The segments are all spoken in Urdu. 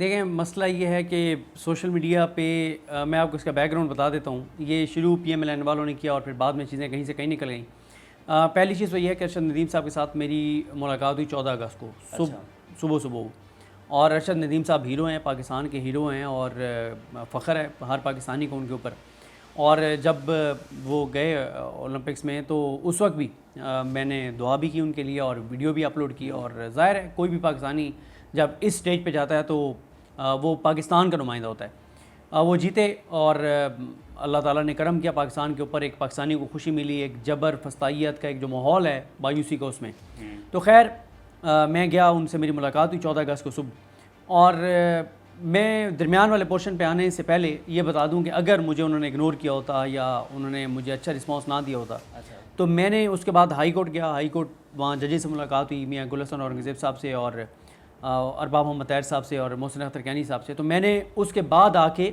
دیکھیں مسئلہ یہ ہے کہ سوشل میڈیا پہ میں آپ کو اس کا بیک گراؤنڈ بتا دیتا ہوں. یہ شروع پی ایم ایل این والوں نے کیا اور پھر بعد میں چیزیں کہیں سے کہیں نکل گئیں. پہلی چیز تو یہ ہے کہ ارشد ندیم صاحب کے ساتھ میری ملاقات ہوئی 14 اگست کو صبح. اور ارشد ندیم صاحب ہیرو ہیں, پاکستان کے ہیرو ہیں, اور فخر ہے ہر پاکستانی کو ان کے اوپر. اور جب وہ گئے اولمپکس میں تو اس وقت بھی میں نے دعا بھی کی ان کے لیے اور ویڈیو بھی اپلوڈ کی. اور ظاہر ہے کوئی بھی پاکستانی جب اس سٹیج پہ جاتا ہے تو وہ پاکستان کا نمائندہ ہوتا ہے. وہ جیتے اور اللہ تعالیٰ نے کرم کیا پاکستان کے اوپر, ایک پاکستانی کو خوشی ملی, ایک جبر فستائیت کا ایک جو ماحول ہے مایوسی کا اس میں. تو خیر میں گیا, ان سے میری ملاقات ہوئی 14 اگست کو صبح. اور میں درمیان والے پورشن پہ آنے سے پہلے یہ بتا دوں کہ اگر مجھے انہوں نے اگنور کیا ہوتا یا انہوں نے مجھے اچھا رسپانس نہ دیا ہوتا تو میں نے اس کے بعد ہائی کورٹ گیا. ہائی کورٹ وہاں ججز سے ملاقات ہوئی, میاں گل حسن اورنگزیب صاحب سے اور ارباب محمد طاہر صاحب سے اور محسن اختر کینی صاحب سے. تو میں نے اس کے بعد آ کے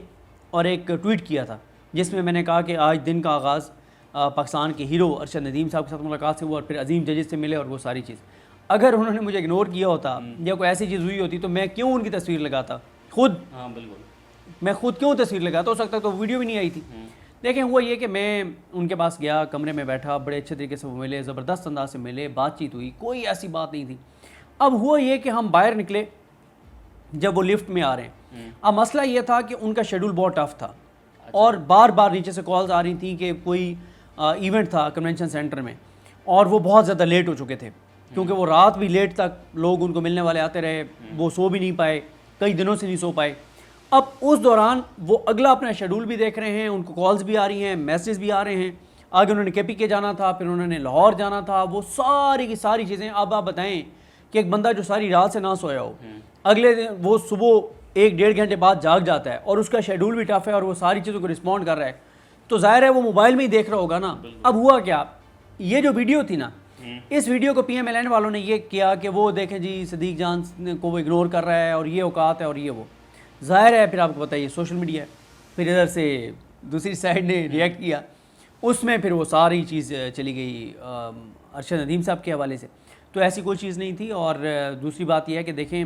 اور ایک ٹویٹ کیا تھا جس میں نے کہا کہ آج دن کا آغاز پاکستان کے ہیرو ارشد ندیم صاحب کے ساتھ ملاقات سے ہوا اور پھر عظیم ججز سے ملے اور وہ ساری چیز. اگر انہوں نے مجھے اگنور کیا ہوتا یا کوئی ایسی چیز ہوئی ہوتی تو میں کیوں ان کی تصویر لگاتا خود. میں خود کیوں تصویر لگاتا, ہو سکتا تو ویڈیو بھی نہیں آئی تھی. دیکھیں ہوا یہ کہ میں ان کے پاس گیا, کمرے میں بیٹھا, بڑے اچھے طریقے سے وہ ملے, زبردست انداز سے ملے, بات چیت ہوئی, کوئی ایسی بات نہیں تھی. اب ہوا یہ کہ ہم باہر نکلے جب وہ لفٹ میں آ رہے ہیں. اب مسئلہ یہ تھا کہ ان کا شیڈول بہت ٹف تھا اور بار بار نیچے سے کالز آ رہی تھیں کہ کوئی ایونٹ تھا کنونشن سینٹر میں اور وہ بہت زیادہ لیٹ ہو چکے تھے کیونکہ وہ رات بھی لیٹ تک لوگ ان کو ملنے والے آتے رہے, وہ سو بھی نہیں پائے, کئی دنوں سے نہیں سو پائے. اب اس دوران وہ اگلا اپنا شیڈول بھی دیکھ رہے ہیں, ان کو کالز بھی آ رہی ہیں, میسیج بھی آ رہے ہیں. آگے انہوں نے کے پی کے جانا تھا, پھر انہوں نے لاہور جانا تھا, وہ ساری کی ساری چیزیں. اب آپ بتائیں کہ ایک بندہ جو ساری رات سے نہ سویا ہو, اگلے دن وہ صبح 1-1.5 گھنٹے بعد جاگ جاتا ہے اور اس کا شیڈول بھی ٹف ہے اور وہ ساری چیزوں کو رسپونڈ کر رہا ہے, تو ظاہر ہے وہ موبائل میں ہی دیکھ رہا ہوگا نا. اب ہوا کیا, یہ جو ویڈیو تھی نا, اس ویڈیو کو پی ایم ایل این والوں نے یہ کیا کہ وہ دیکھیں جی صدیق جان کو وہ اگنور کر رہا ہے اور یہ اوقات ہے اور یہ وہ. ظاہر ہے پھر آپ کو بتائیے سوشل میڈیا ہے, پھر ادھر سے دوسری سائڈ نے ریئیکٹ کیا, اس میں پھر وہ ساری چیز چلی گئی ارشد ندیم صاحب کے حوالے سے. تو ایسی کوئی چیز نہیں تھی. اور دوسری بات یہ ہے کہ دیکھیں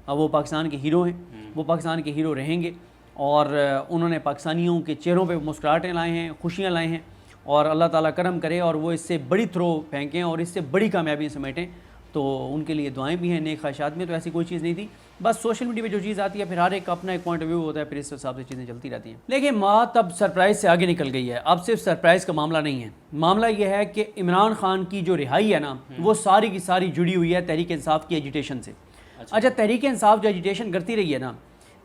وہ پاکستان کے ہیرو ہیں, وہ پاکستان کے ہیرو رہیں گے اور انہوں نے پاکستانیوں کے چہروں پہ مسکراہٹیں لائے ہیں, خوشیاں لائے ہیں, اور اللہ تعالیٰ کرم کرے اور وہ اس سے بڑی تھرو پھینکیں اور اس سے بڑی کامیابیاں سمیٹیں. تو ان کے لیے دعائیں بھی ہیں, نیک خواہشات میں. تو ایسی کوئی چیز نہیں تھی. بس سوشل میڈیا پہ جو چیز آتی ہے پھر ہر ایک کا اپنا ایک پوائنٹ آف ویو ہوتا ہے, پھر اس حساب سے چیزیں چلتی رہتی ہیں. لیکن بات اب سرپرائز سے آگے نکل گئی ہے. اب صرف سرپرائز کا معاملہ نہیں ہے, معاملہ یہ ہے کہ عمران خان کی جو رہائی ہے نا, وہ ساری کی ساری جڑی ہوئی ہے تحریک انصاف کی ایجیٹیشن سے. اچھا, تحریک انصاف جو ایجیٹیشن کرتی رہی ہے نا,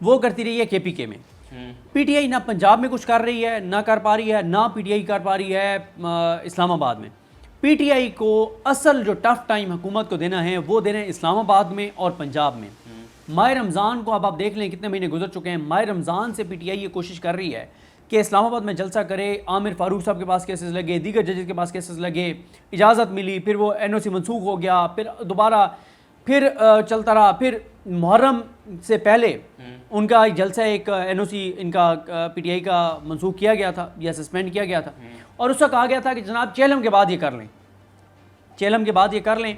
وہ کرتی رہی ہے کے پی کے میں. پی ٹی آئی نہ پنجاب میں کچھ کر رہی ہے, نہ کر پا رہی ہے, نہ پی ٹی آئی کر پا رہی ہے اسلام آباد میں. پی ٹی آئی کو اصل جو ٹف ٹائم حکومت کو دینا ہے وہ دینا ہے اسلام آباد میں اور پنجاب میں. ماہ رمضان کو اب آپ دیکھ لیں کتنے مہینے گزر چکے ہیں. ماہ رمضان سے پی ٹی آئی یہ کوشش کر رہی ہے کہ اسلام آباد میں جلسہ کرے. عامر فاروق صاحب کے پاس کیسز لگے, دیگر ججز کے پاس کیسز لگے, اجازت ملی, پھر وہ این او سی منسوخ ہو گیا, پھر دوبارہ پھر چلتا رہا. پھر محرم سے پہلے ان کا جلسہ ایک این او سی ان کا پی ٹی آئی کا منسوخ کیا گیا تھا یا سسپینڈ کیا گیا تھا, اور اس وقت کہا گیا تھا کہ جناب چیلم کے بعد یہ کر لیں, چیلم کے بعد یہ کر لیں,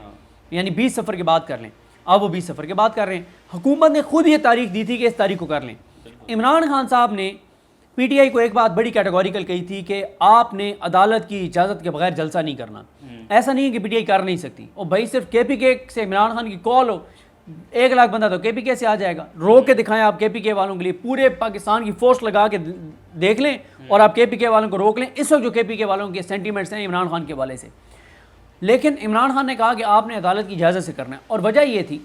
یعنی 20 سفر کے بعد کر لیں. اب وہ 20 سفر کے بعد کر رہے ہیں. حکومت نے خود یہ تاریخ دی تھی کہ اس تاریخ کو کر لیں. عمران خان صاحب نے پی ٹی آئی کو ایک بات بڑی کیٹیگوریکل کہی تھی کہ آپ نے عدالت کی اجازت کے بغیر جلسہ نہیں کرنا. ایسا نہیں ہے کہ پی ٹی آئی کر نہیں سکتی. اور بھائی صرف کے پی کے سے عمران خان کی کال ہو, 1 لاکھ بندہ تو کے پی کے سے آ جائے گا. روک کے دکھائیں آپ کے پی کے والوں کے لیے, پورے پاکستان کی فورس لگا کے دیکھ لیں اور آپ کے پی کے والوں کو روک لیں. اس وقت جو کے پی کے والوں کے سینٹیمنٹس ہیں عمران خان کے حوالے سے, لیکن عمران خان نے کہا کہ آپ نے عدالت کی اجازت سے کرنا ہے. اور وجہ یہ تھی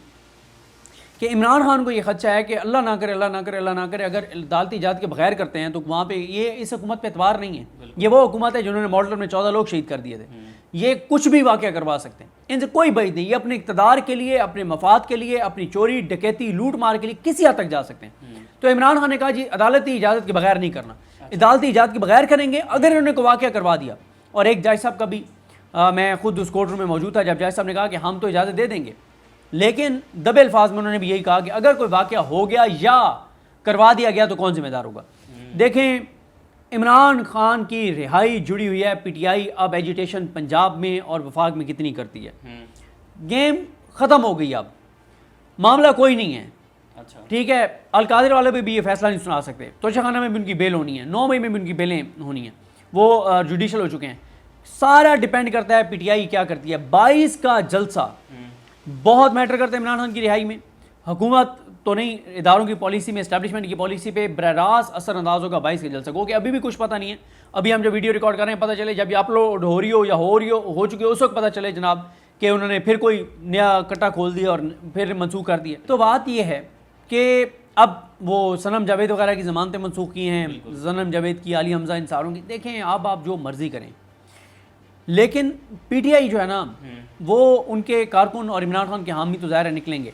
کہ عمران خان کو یہ خدشہ ہے کہ اللہ نہ کرے, اللہ نہ کرے, اللہ نہ کرے, اگر عدالتی اجازت کے بغیر کرتے ہیں تو وہاں پہ یہ اس حکومت پہ اعتبار نہیں ہے. یہ وہ حکومت ہے جنہوں نے ماڈل میں 14 لوگ شہید کر دیے تھے. یہ کچھ بھی واقعہ کروا سکتے ہیں, ان سے کوئی بعید نہیں. یہ اپنے اقتدار کے لیے, اپنے مفاد کے لیے, اپنی چوری ڈکیتی لوٹ مار کے لیے کسی حد تک جا سکتے ہیں. تو عمران خان نے کہا جی عدالتی اجازت کے بغیر نہیں کرنا, عدالتی اجازت کے بغیر کریں گے اگر انہوں نے کوئی واقعہ کروا دیا. اور ایک جج صاحب کا بھی میں خود اس کورٹ روم میں موجود تھا جب جج صاحب نے کہا کہ ہم تو اجازت دے دیں گے, لیکن دبے الفاظ میں انہوں نے بھی یہی کہا کہ اگر کوئی واقعہ ہو گیا یا کروا دیا گیا تو کون ذمہ دار ہوگا. دیکھیں عمران خان کی رہائی جڑی ہوئی ہے پی ٹی آئی اب ایجیٹیشن پنجاب میں اور وفاق میں کتنی کرتی ہے. گیم ختم ہو گئی, اب معاملہ کوئی نہیں ہے. ٹھیک ہے، القادر والے پہ بھی یہ فیصلہ نہیں سنا سکتے، توشہ خانہ میں بھی ان کی بیل ہونی ہے، 9 مئی میں بھی ان کی بیلیں ہونی ہیں، وہ جوڈیشل ہو چکے ہیں. سارا ڈیپینڈ کرتا ہے پی ٹی آئی کیا کرتی ہے. 22 کا جلسہ بہت میٹر کرتا ہے عمران خان کی رہائی میں. حکومت تو نہیں، اداروں کی پالیسی میں، اسٹیبلشمنٹ کی پالیسی پہ براہ راست اثر انداز ہوگا 22 کا جلسہ کو، کہ ابھی بھی کچھ پتہ نہیں ہے. ابھی ہم جو ویڈیو ریکارڈ کر رہے ہیں پتہ چلے، جب یہ اپلوڈ ہو رہی ہو یا ہو چکی ہو اس وقت پتہ چلے جناب کہ انہوں نے پھر کوئی نیا کٹا کھول دیا اور پھر منسوخ کر دیا. تو بات یہ ہے کہ اب وہ صنم جاوید وغیرہ کی ضمانتیں منسوخ کی ہیں، صنم جاوید کی، علی حمزہ، ان ساروں کی. دیکھیں آپ جو مرضی کریں، لیکن پی ٹی آئی جو ہے نا وہ ان کے کارکن اور عمران خان کے حامی تو ظاہر ہے نکلیں گے.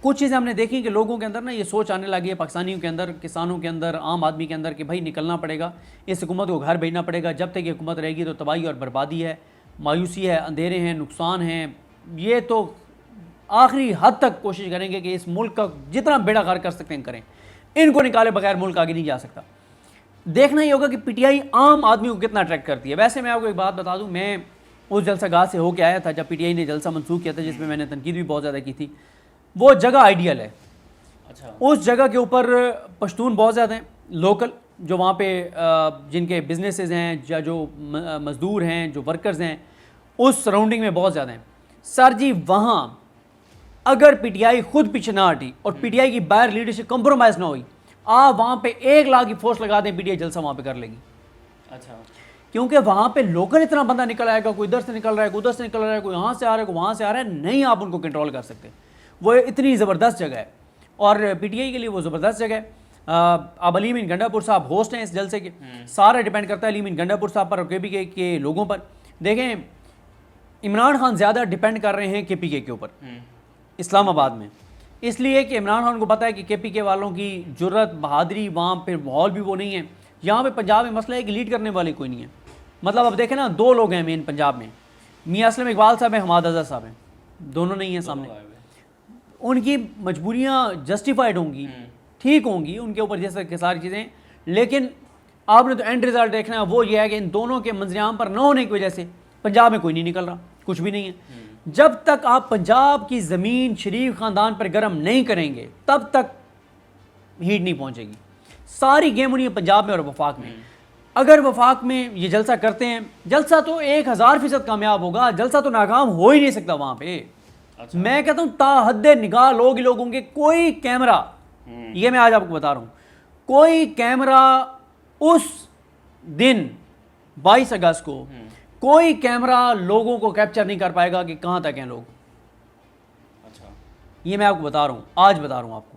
کچھ چیزیں ہم نے دیکھی کہ لوگوں کے اندر نا یہ سوچ آنے لگی ہے، پاکستانیوں کے اندر، کسانوں کے اندر، عام آدمی کے اندر، کہ بھائی نکلنا پڑے گا، اس حکومت کو گھر بھیجنا پڑے گا. جب تک یہ حکومت رہے گی تو تباہی اور بربادی ہے، مایوسی ہے، اندھیرے ہیں، نقصان ہیں. یہ تو آخری حد تک کوشش کریں گے کہ اس ملک کا جتنا بیڑا غرق کر سکتے ہیں کریں. ان کو نکالے بغیر ملک آگے نہیں جا سکتا. دیکھنا یہ ہوگا کہ پی ٹی آئی عام آدمی کو کتنا اٹریکٹ کرتی ہے. ویسے میں آپ کو ایک بات بتا دوں، میں اس جلسہ گاہ سے ہو کے آیا تھا جب پی ٹی آئی نے جلسہ منسوخ کیا تھا، جس میں نے تنقید بھی بہت زیادہ کی تھی. وہ جگہ آئیڈیل ہے. اس جگہ کے اوپر پشتون بہت زیادہ ہیں لوکل، جو وہاں پہ جن کے بزنسز ہیں یا جو مزدور ہیں، جو ورکرز ہیں، اس سراؤنڈنگ میں بہت زیادہ ہیں. سر جی وہاں اگر پی ٹی آئی خود پیچھے نہ ہٹی اور پی ٹی آئی کی باہر لیڈرشپ کمپرومائز نہ ہوئی، آپ وہاں پہ 1 لاکھ کی فورس لگا دیں، پی ٹی آئی جلسہ وہاں پہ کر لے گی. کیونکہ وہاں پہ لوکل اتنا بندہ نکل آئے گا، کوئی ادھر سے نکل رہا ہے، کوئی ادھر سے نکل رہا ہے، کوئی یہاں سے آ رہا ہے، کوئی وہاں سے آ رہا ہے، نہیں آپ ان کو کنٹرول کر سکتے. وہ اتنی زبردست جگہ ہے اور پی ٹی آئی کے لیے وہ زبردست جگہ ہے. اب علی امین گنڈا پور صاحب ہوسٹ ہیں اس جلسے کے. سارا ڈیپینڈ کرتا ہے علی امین گنڈا پور صاحب پر اور کے پی کے لوگوں پر. دیکھیں عمران خان زیادہ ڈیپینڈ کر رہے ہیں کے پی کے اوپر اسلام آباد میں، اس لیے کہ عمران خان کو پتہ ہے کہ کے پی کے والوں کی جرت، بہادری، وہاں پہ ماحول بھی وہ نہیں ہے. یہاں پہ پنجاب میں مسئلہ ہے کہ لیڈ کرنے والے کوئی نہیں ہے. مطلب اب دیکھیں نا، 2 لوگ ہیں مین پنجاب میں، میاں اسلم اقبال صاحب ہیں، حماد اظہر صاحب ہیں، دونوں نہیں ہیں سامنے. ان کی مجبوریاں جسٹیفائڈ ہوں گی، ٹھیک ہوں گی ان کے اوپر جیسے کہ ساری چیزیں، لیکن آپ نے تو اینڈ رزلٹ دیکھنا ہے. وہ یہ ہے کہ ان دونوں کے منظر عام پر نہ ہونے کی وجہ سے پنجاب میں کوئی نہیں نکل رہا، کچھ بھی نہیں ہے. جب تک آپ پنجاب کی زمین شریف خاندان پر گرم نہیں کریں گے تب تک ہیٹ نہیں پہنچے گی. ساری گیم ہونی ہے پنجاب میں اور وفاق میں. اگر وفاق میں یہ جلسہ کرتے ہیں، جلسہ تو 1000% کامیاب ہوگا، جلسہ تو ناکام ہو ہی نہیں سکتا وہاں پہ. میں کہتا ہوں تا حد نگاہ لوگ ہی لوگ ہوں گے. کوئی کیمرہ، یہ میں آج آپ کو بتا رہا ہوں، کوئی کیمرہ اس دن 22 اگست کو کوئی کیمرہ لوگوں کو کیپچر نہیں کر پائے گا کہ کہاں تک ہیں لوگ. یہ میں آپ کو بتا رہا ہوں، آج بتا رہا ہوں آپ کو.